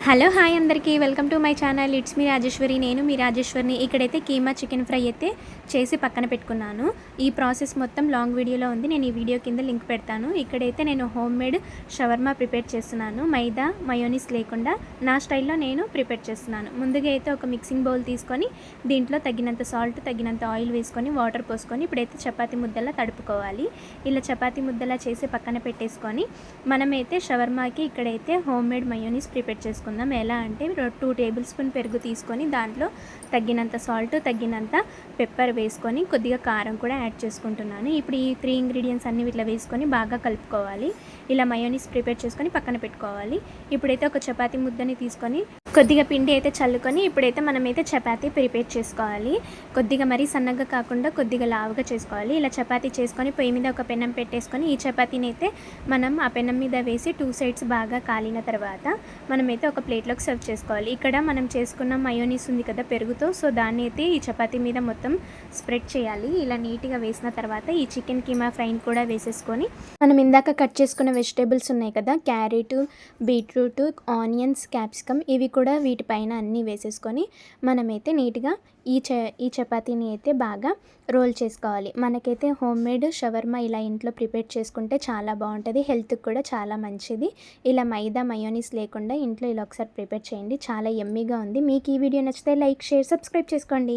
Hello hi అందరికీ welcome to my channel. It's me Rajeshwari. నేను మీ రాజేశ్వరిని. ఇక్కడైతే కీమా చికెన్ ఫ్రై అయితే చేసి పక్కన పెట్టుకున్నాను. ఈ ప్రాసెస్ మొత్తం లాంగ్ వీడియోలో ఉంది. నేను ఈ వీడియో కింద లింక్ పెడతాను. ఇక్కడైతే నేను హోమ్ మేడ్ షవర్మా ప్రిపేర్ చేస్తున్నాను. మైదా మయోనీస్ లేకుండా నా స్టైల్లో నేను ప్రిపేర్ చేస్తున్నాను. ముందుగా అయితే ఒక మిక్సింగ్ బౌల్ తీసుకొని దీంట్లో తగినంత సాల్ట్, తగినంత ఆయిల్ వేసుకొని వాటర్ పోసుకొని ఇప్పుడైతే చపాతీ ముద్దలా తడుపుకోవాలి. ఇలా చపాతీ ముద్దలా చేసి పక్కన పెట్టేసుకొని మనమైతే షవర్మాకి ఇక్కడైతే హోమ్ మేడ్ మయోనీస్ ప్రిపేర్ చేసుకుందాం. ఎలా అంటే 2 టేబుల్ స్పూన్ పెరుగు తీసుకొని దాంట్లో తగినంత సాల్ట్, తగినంత పెప్పర్ వేసుకొని కొద్దిగా కారం కూడా యాడ్ చేసుకుంటున్నాను. ఇప్పుడు ఈ 3 ఇంగ్రీడియంట్స్ అన్ని ఇట్లా వేసుకొని బాగా కలుపుకోవాలి. ఇలా మయోనీస్ ప్రిపేర్ చేసుకొని పక్కన పెట్టుకోవాలి. ఇప్పుడైతే ఒక చపాతీ ముద్దని తీసుకొని కొద్దిగా పిండి అయితే చల్లుకొని ఇప్పుడైతే మనమైతే చపాతీ ప్రిపేర్ చేసుకోవాలి. కొద్దిగా మరీ సన్నగా కాకుండా కొద్దిగా లావుగా చేసుకోవాలి. ఇలా చపాతీ చేసుకొని పొయ్యి మీద ఒక పెనం పెట్టేసుకొని ఈ చపాతీని అయితే మనం ఆ పెనం మీద వేసి 2 సైడ్స్ బాగా కాలిన తర్వాత మనమైతే ఒక ప్లేట్లోకి సర్వ్ చేసుకోవాలి. ఇక్కడ మనం చేసుకున్న మయోనీస్ ఉంది కదా పెరుగుతో, సో దాన్ని అయితే ఈ చపాతీ మీద మొత్తం స్ప్రెడ్ చేయాలి. ఇలా నీట్గా వేసిన తర్వాత ఈ చికెన్ కీమా ఫ్రైని కూడా వేసేసుకొని మనం ఇందాక కట్ చేసుకున్న వెజిటేబుల్స్ ఉన్నాయి కదా, క్యారెట్, బీట్రూట్, ఆనియన్స్, క్యాప్సికమ్, ఇవి కూడా వీటిపైన అన్నీ వేసేసుకొని మనమైతే నీట్గా ఈ చపాతీని అయితే బాగా రోల్ చేసుకోవాలి. మనకైతే హోమ్ మేడ్ షవర్మా ఇలా ఇంట్లో ప్రిపేర్ చేసుకుంటే చాలా బాగుంటుంది. హెల్త్కి కూడా చాలా మంచిది. ఇలా మైదా మయోనీస్ లేకుండా ఇంట్లో ఇలా ఒకసారి ప్రిపేర్ చేయండి. చాలా యమ్మీగా ఉంది. మీకు ఈ వీడియో నచ్చితే లైక్, షేర్, సబ్స్క్రైబ్ చేసుకోండి.